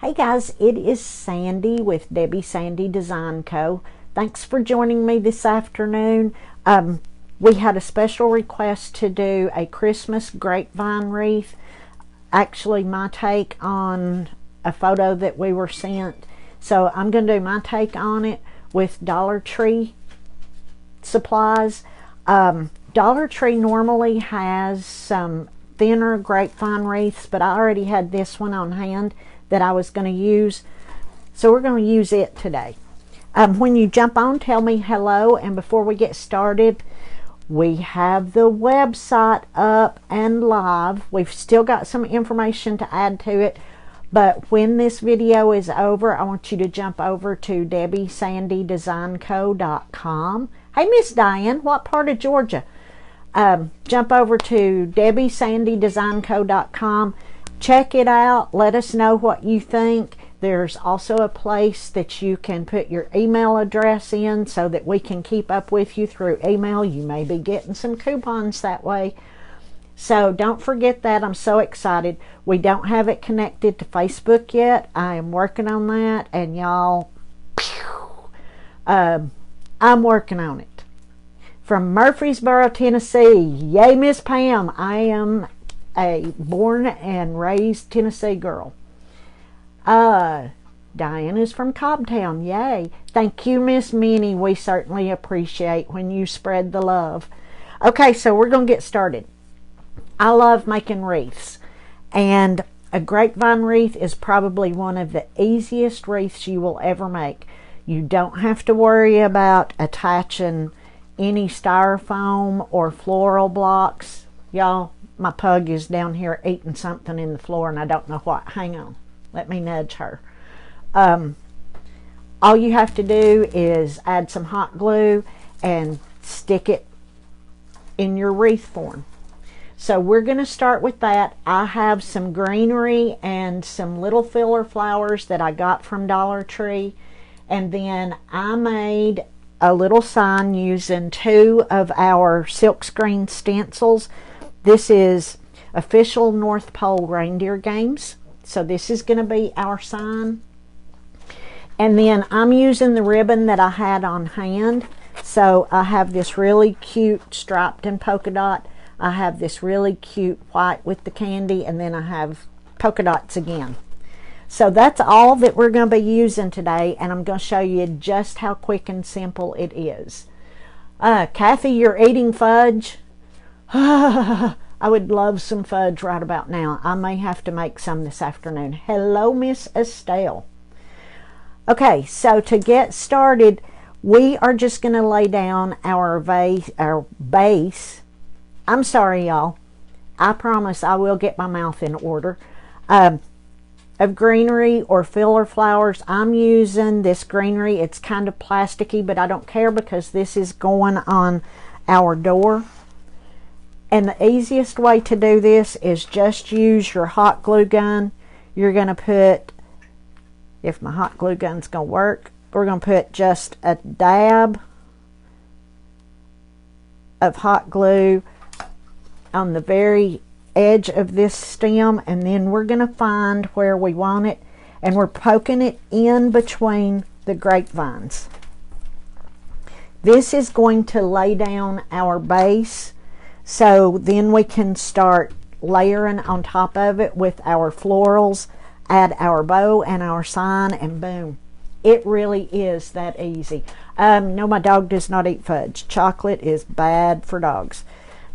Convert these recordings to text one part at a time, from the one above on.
Hey guys, it is Sandy with Debbie Sandy Design Co. Thanks for joining me this afternoon. We had a special request to do a Christmas grapevine wreath. Actually, my take on a photo that we were sent. So I'm going to do my take on it with Dollar Tree supplies. Dollar Tree normally has some thinner grapevine wreaths, but I already had this one on hand that I was going to use, so we're going to use it today. When you jump on, tell me hello, and before we get started, we have the website up and live. We've still got some information to add to it, but when this video is over, I want you to jump over to DebbieSandyDesignCo.com. Hey, Miss Diane, what part of Georgia? Jump over to DebbieSandyDesignCo.com. Check it out. Let us know what you think. There's also a place that you can put your email address in so that we can keep up with you through email. You may be getting some coupons that way. So don't forget that. I'm so excited. We don't have it connected to Facebook yet. I am working on that, and y'all, I'm working on it. From Murfreesboro, Tennessee. Yay, Miss Pam. I am a born and raised Tennessee girl. Diane is from Cobbtown. Yay. Thank you, Miss Minnie. We certainly appreciate when you spread the love. Okay, so we're going to get started. I love making wreaths, and a grapevine wreath is probably one of the easiest wreaths you will ever make. You don't have to worry about attaching any styrofoam or floral blocks. Y'all, my pug is down here eating something in the floor, and I don't know what. Hang on. Let me nudge her. All you have to do is add some hot glue and stick it in your wreath form. So we're going to start with that. I have some greenery and some little filler flowers that I got from Dollar Tree. And then I made a little sign using 2 of our silkscreen stencils. This is Official North Pole Reindeer Games. So this is going to be our sign. And then I'm using the ribbon that I had on hand. So I have this really cute striped and polka dot. I have this really cute white with the candy. And then I have polka dots again. So that's all that we're going to be using today. And I'm going to show you just how quick and simple it is. Kathy, you're eating fudge? I would love some fudge right about now. I may have to make some this afternoon. Hello, Miss Estelle. Okay, so to get started, we are just going to lay down our base. I'm sorry, y'all. I promise I will get my mouth in order. Of greenery or filler flowers. I'm using this greenery. It's kind of plasticky, but I don't care because this is going on our door. And the easiest way to do this is just use your hot glue gun. You're going to put, if my hot glue gun's going to work, we're going to put just a dab of hot glue on the very edge of this stem, and then we're going to find where we want it, and we're poking it in between the grapevines. This is going to lay down our base. So then we can start layering on top of it with our florals, add our bow and our sign, and boom. It really is that easy. No, my dog does not eat fudge. Chocolate is bad for dogs.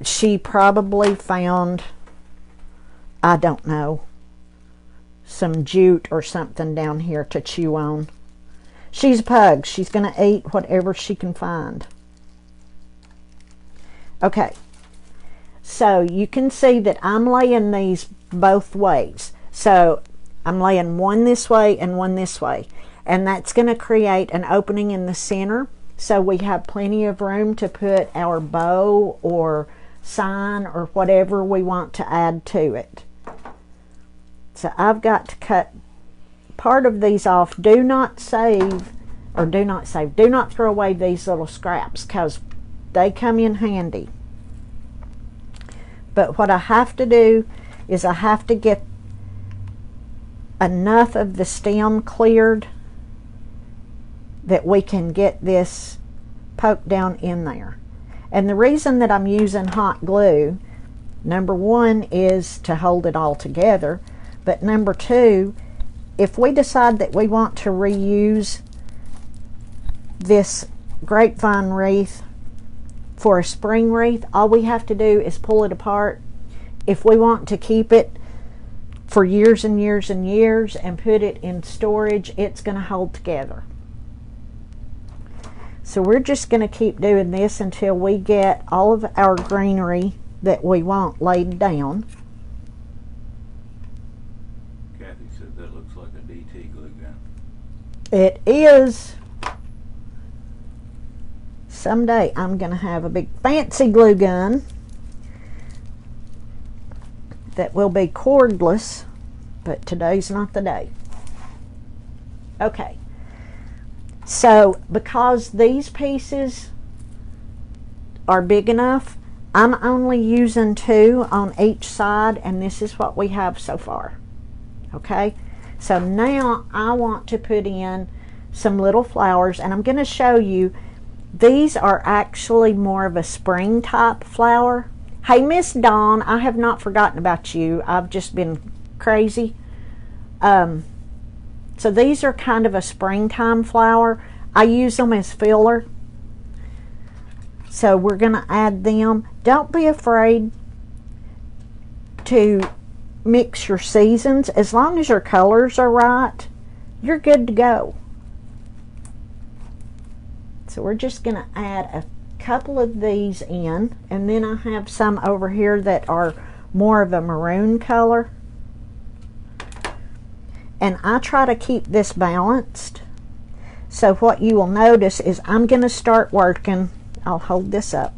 She probably found, I don't know, some jute or something down here to chew on. She's a pug. She's going to eat whatever she can find. Okay. So you can see that I'm laying these both ways. So I'm laying one this way and one this way. And that's going to create an opening in the center. So we have plenty of room to put our bow or sign or whatever we want to add to it. So I've got to cut part of these off. Do not throw away these little scraps because they come in handy. But what I have to do is I have to get enough of the stem cleared that we can get this poked down in there. And the reason that I'm using hot glue, number one, is to hold it all together, but number two, if we decide that we want to reuse this grapevine wreath for a spring wreath, all we have to do is pull it apart. If we want to keep it for years and years and years and put it in storage, it's going to hold together. So we're just going to keep doing this until we get all of our greenery that we want laid down. Kathy said that looks like a DT glue gun. It is. Someday I'm going to have a big fancy glue gun that will be cordless, but today's not the day. Okay. So, because these pieces are big enough, I'm only using 2 on each side, and this is what we have so far. Okay? So now I want to put in some little flowers, and I'm going to show you, these are actually more of a spring type flower. Hey, Miss Dawn, I have not forgotten about you. I've just been crazy. So these are kind of a springtime flower. I use them as filler. So we're going to add them. Don't be afraid to mix your seasons. As long as your colors are right, you're good to go. So we're just going to add a couple of these in, and then I have some over here that are more of a maroon color. And I try to keep this balanced. So what you will notice is I'm going to start working. I'll hold this up.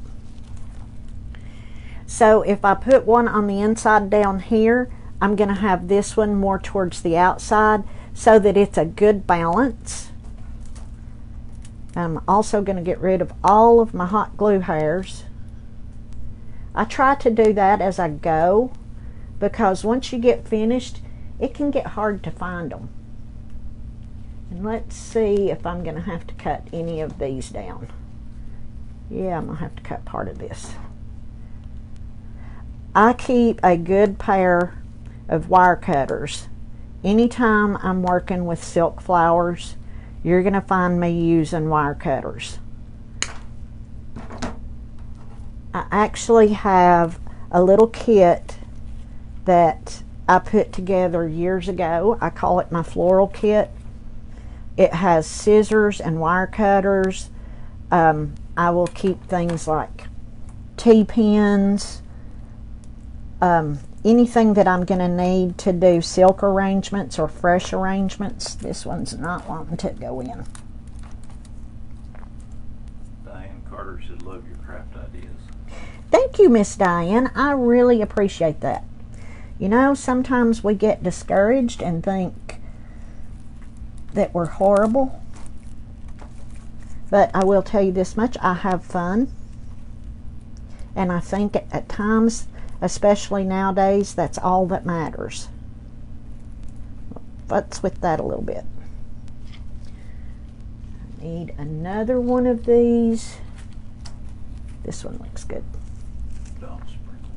So if I put one on the inside down here, I'm going to have this one more towards the outside so that it's a good balance. I'm also going to get rid of all of my hot glue hairs. I try to do that as I go, because once you get finished, it can get hard to find them. And let's see if I'm going to have to cut any of these down. Yeah, I'm going to have to cut part of this. I keep a good pair of wire cutters. Anytime I'm working with silk flowers, you're going to find me using wire cutters. I actually have a little kit that I put together years ago. I call it my floral kit. It has scissors and wire cutters. I will keep things like T-pins, anything that I'm going to need to do silk arrangements or fresh arrangements. This one's not wanting to go in. Diane Carter said, love your craft ideas. Thank you, Miss Diane. I really appreciate that. You know, sometimes we get discouraged and think that we're horrible. But I will tell you this much, I have fun. And I think at times, especially nowadays, that's all that matters. Let's with that a little bit. I need another one of these. This one looks good. Dawn sprinkled.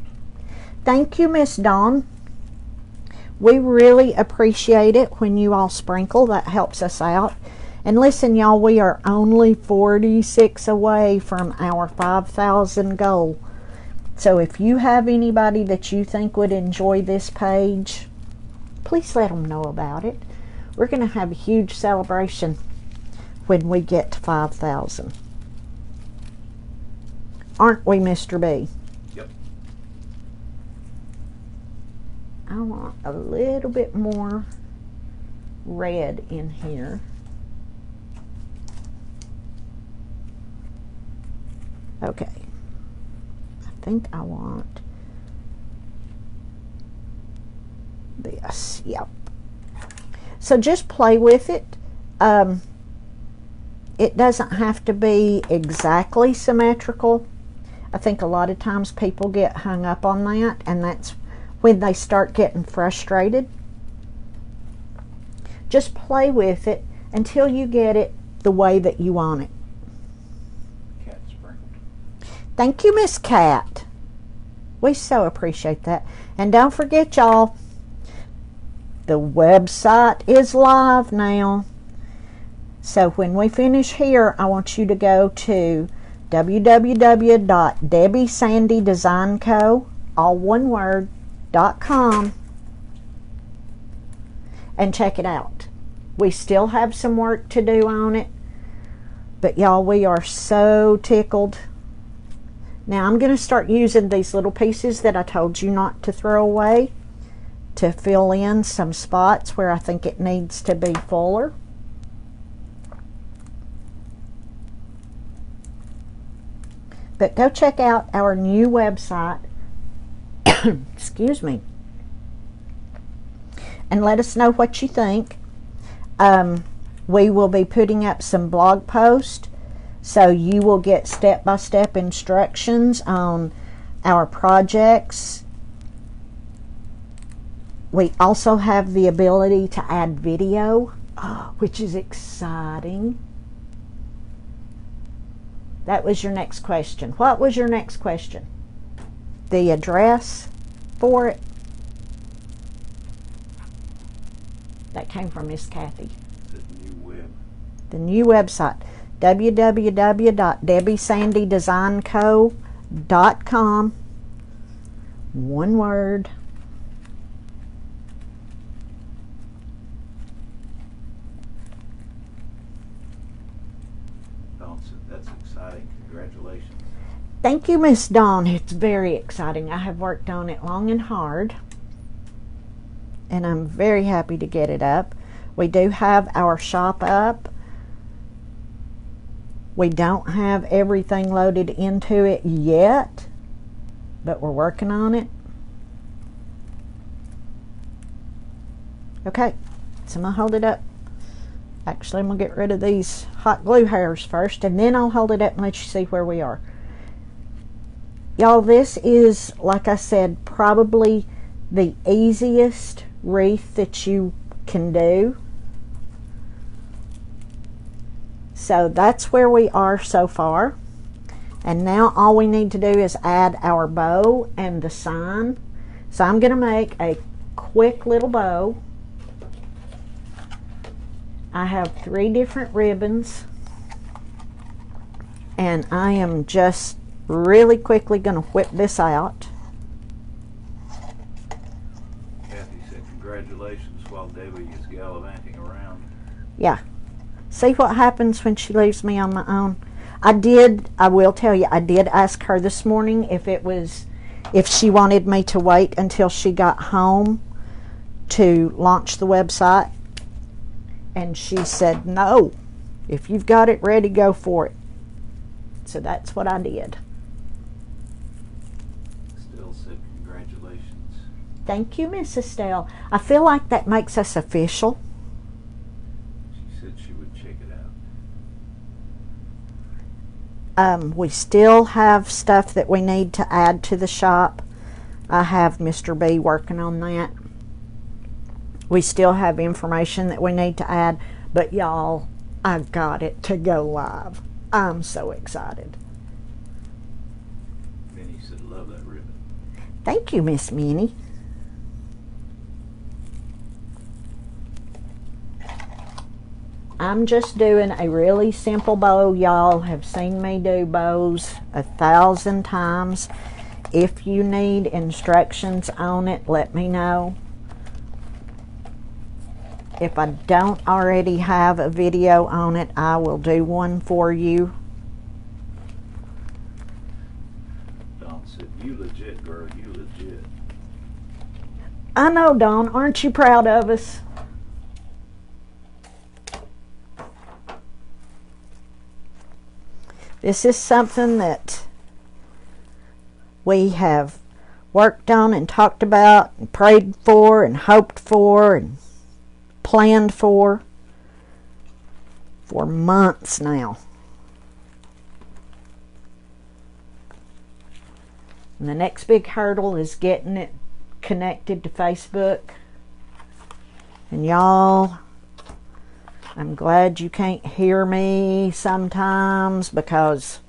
Thank you, Miss Dawn. We really appreciate it when you all sprinkle. That helps us out. And listen, y'all, we are only 46 away from our 5,000 goal. So if you have anybody that you think would enjoy this page, please let them know about it. We're going to have a huge celebration when we get to 5,000. Aren't we, Mr. B? Yep. I want a little bit more red in here. Okay. I think I want this. Yep. So just play with it. It doesn't have to be exactly symmetrical. I think a lot of times people get hung up on that, and that's when they start getting frustrated. Just play with it until you get it the way that you want it. Cat sprinkled. Thank you, Miss Cat. We so appreciate that. And don't forget, y'all, the website is live now. So when we finish here, I want you to go to www.debbiesandydesignco, all one word, .com, and check it out. We still have some work to do on it, but y'all, we are so tickled. Now I'm going to start using these little pieces that I told you not to throw away to fill in some spots where I think it needs to be fuller. But go check out our new website, excuse me, and let us know what you think. We will be putting up some blog posts, so you will get step-by-step instructions on our projects. We also have the ability to add video, which is exciting. That was your next question. What was your next question? The address for it? That came from Miss Kathy. The new web. The new website, www.debbiesandydesignco.com. One word. That's exciting. Congratulations. Thank you, Miss Dawn. It's very exciting. I have worked on it long and hard, and I'm very happy to get it up. We do have our shop up. We don't have everything loaded into it yet, but we're working on it. Okay, so I'm going to hold it up. Actually, I'm going to get rid of these hot glue hairs first, and then I'll hold it up and let you see where we are. Y'all, this is, like I said, probably the easiest wreath that you can do. So that's where we are so far. And now all we need to do is add our bow and the sign. So I'm going to make a quick little bow. I have 3 different ribbons, and I am just really quickly going to whip this out. Kathy said congratulations while Debbie is gallivanting around. Yeah. See what happens when she leaves me on my own. I will tell you, I did ask her this morning if she wanted me to wait until she got home to launch the website. And she said, no, if you've got it ready, go for it. So that's what I did. Estelle said congratulations. Thank you, Miss Estelle. I feel like that makes us official. She said she would check it out. We still have stuff that we need to add to the shop. I have Mr. B working on that. We still have information that we need to add, but y'all, I got it to go live. I'm so excited. Minnie said love that ribbon. Thank you, Miss Minnie. I'm just doing a really simple bow. Y'all have seen me do bows 1,000 times. If you need instructions on it, let me know. If I don't already have a video on it, I will do one for you. Dawn said, you legit, girl, you legit. I know, Dawn. Aren't you proud of us? This is something that we have worked on and talked about and prayed for and hoped for and planned for months now. And the next big hurdle is getting it connected to Facebook. And y'all, I'm glad you can't hear me sometimes because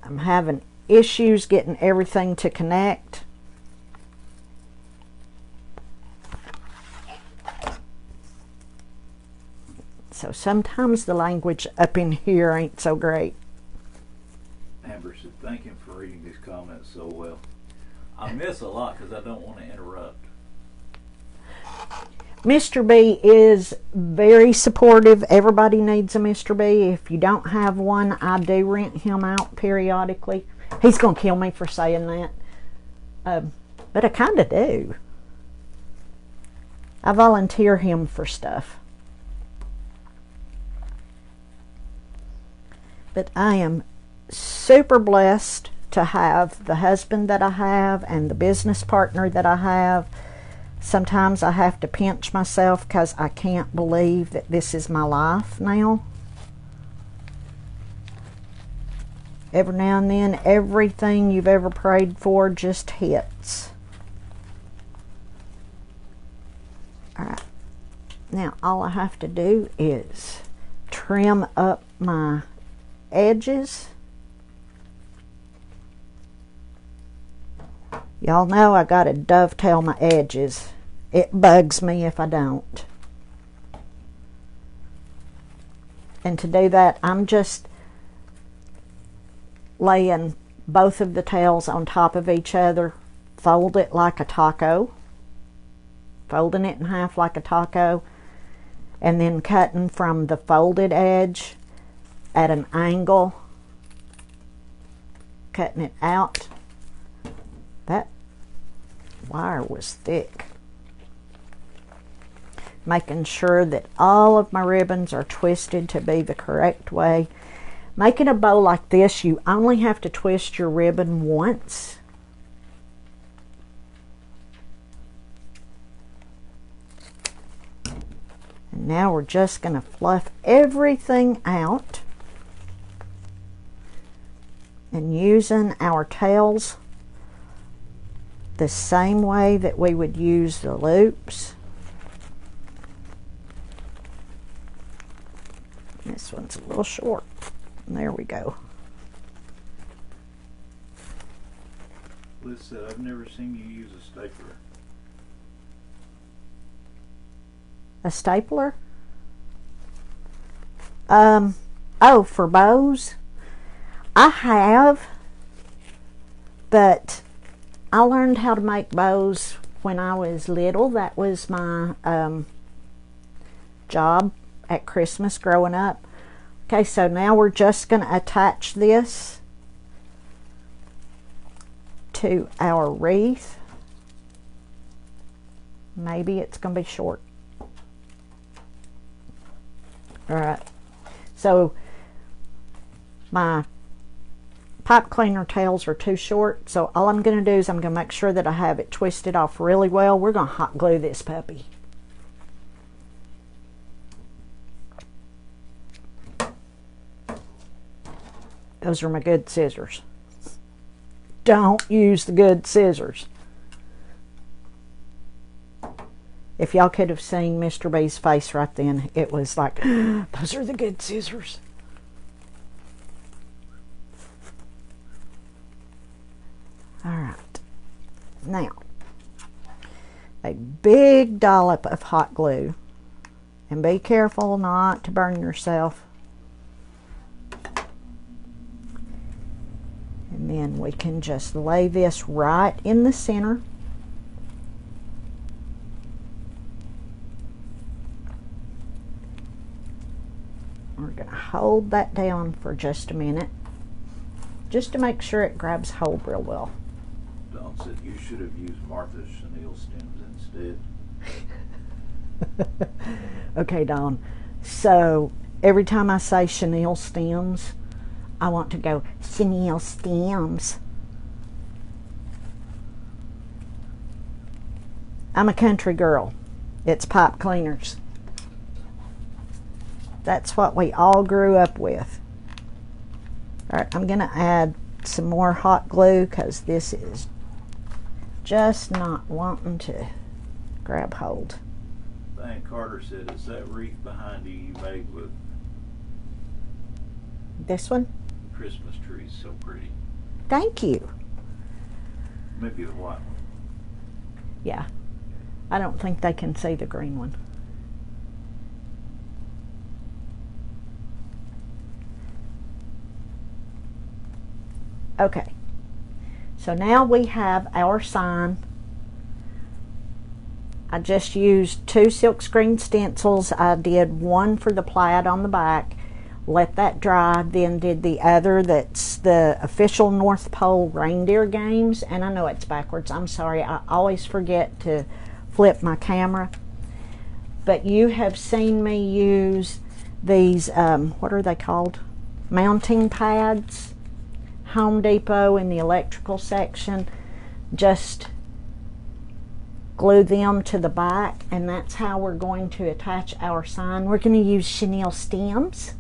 I'm having issues getting everything to connect. So sometimes the language up in here ain't so great. Amber said, thank him for reading these comments so well. I miss a lot because I don't want to interrupt. Mr. B is very supportive. Everybody needs a Mr. B. If you don't have one, I do rent him out periodically. He's going to kill me for saying that. But I kind of do. I volunteer him for stuff. But I am super blessed to have the husband that I have and the business partner that I have. Sometimes I have to pinch myself because I can't believe that this is my life now. Every now and then, everything you've ever prayed for just hits. Alright. Now, all I have to do is trim up my edges. Y'all know I gotta dovetail my edges. It bugs me if I don't. And to do that, I'm just laying both of the tails on top of each other, fold it like a taco, folding it in half like a taco, and then cutting from the folded edge at an angle, cutting it out. That wire was thick. Making sure that all of my ribbons are twisted to be the correct way. Making a bow like this, you only have to twist your ribbon once. And now we're just going to fluff everything out. And using our tails the same way that we would use the loops. This one's a little short. There we go. Liz said, I've never seen you use a stapler. A stapler? Oh, for bows? I have, but I learned how to make bows when I was little. That was my job at Christmas growing up. Okay, so now we're just going to attach this to our wreath. Maybe it's going to be short. Alright, so my pipe cleaner tails are too short, so all I'm going to do is I'm going to make sure that I have it twisted off really well. We're going to hot glue this puppy. Those are my good scissors. Don't use the good scissors. If y'all could have seen Mr. B's face right then, it was like, those are the good scissors. Alright. Now, a big dollop of hot glue. And be careful not to burn yourself. And then we can just lay this right in the center. We're going to hold that down for just a minute, just to make sure it grabs hold real well. Don said you should have used Martha's chenille stems instead. Okay, Dawn. So every time I say chenille stems, I want to go chenille stems. I'm a country girl. It's pipe cleaners. That's what we all grew up with. Alright, I'm going to add some more hot glue because this is just not wanting to grab hold. thing Carter said, is that wreath behind you made with This one? Christmas trees, so pretty. Thank you. Maybe a white one. Yeah. I don't think they can see the green one. Okay. So now we have our sign. I just used 2 silkscreen stencils. I did one for the plaid on the back, let that dry, then did the other that's the official North Pole reindeer games. And I know it's backwards, I'm sorry, I always forget to flip my camera. But you have seen me use these, what are they called? Mounting pads, Home Depot in the electrical section. Just glue them to the back, and that's how we're going to attach our sign. We're going to use chenille stems.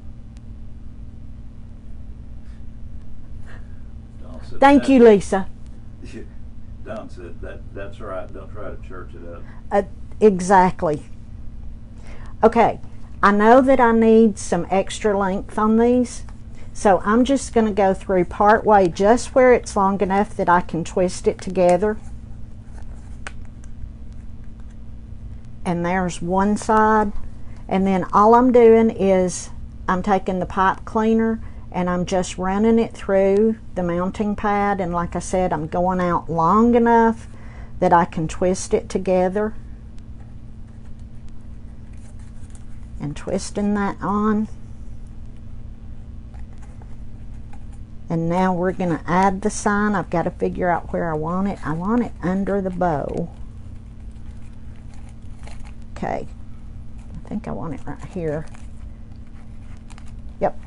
Thank you, Lisa. Don said that's right. Don't try to church it up. Exactly. Okay, I know that I need some extra length on these, so I'm just going to go through part way just where it's long enough that I can twist it together. And there's one side, and then all I'm doing is I'm taking the pipe cleaner and I'm just running it through the mounting pad, and like I said, I'm going out long enough that I can twist it together and twisting that on. And now we're going to add the sign. I've got to figure out where I want it. I want it under the bow. Okay, I think I want it right here. Yep.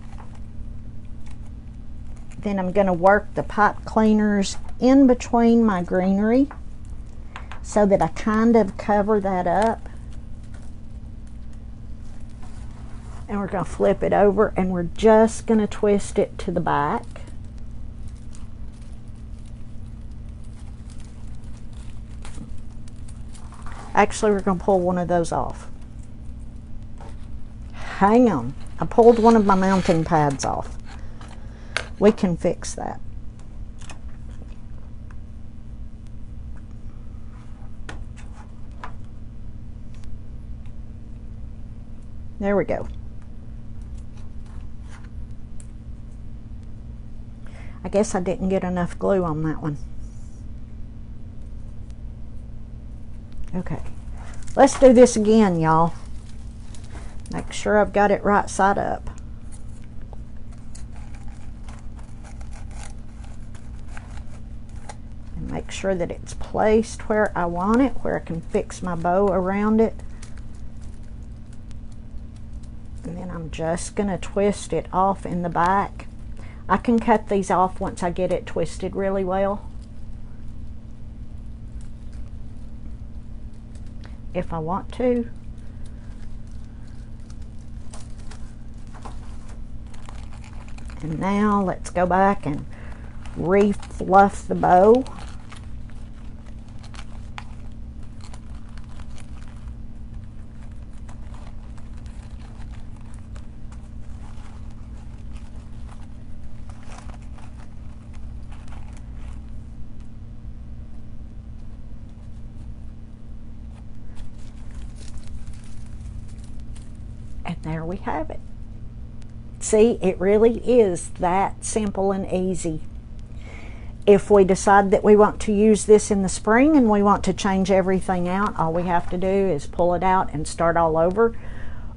Then I'm going to work the pipe cleaners in between my greenery so that I kind of cover that up. And we're going to flip it over, and we're just going to twist it to the back. Actually, we're going to pull one of those off. Hang on. I pulled one of my mounting pads off. We can fix that. There we go. I guess I didn't get enough glue on that one. Okay, let's do this again, y'all. Make sure I've got it right side up. And make sure that it's placed where I want it, where I can fix my bow around it. And then I'm just going to twist it off in the back. I can cut these off once I get it twisted really well, if I want to. And now let's go back and refluff the bow. And there we have it. See, it really is that simple and easy. If we decide that we want to use this in the spring and we want to change everything out, all we have to do is pull it out and start all over.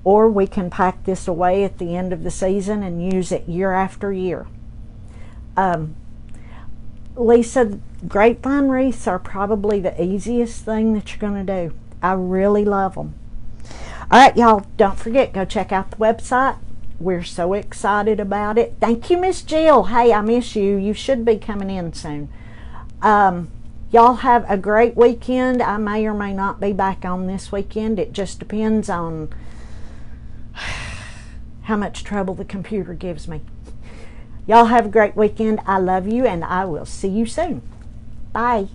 Or we can pack this away at the end of the season and use it year after year. Lisa, grapevine wreaths are probably the easiest thing that you're going to do. I really love them. All right, y'all, don't forget, go check out the website. We're so excited about it. Thank you, Miss Jill. Hey, I miss you. You should be coming in soon. Y'all have a great weekend. I may or may not be back on this weekend. It just depends on how much trouble the computer gives me. Y'all have a great weekend. I love you, and I will see you soon. Bye.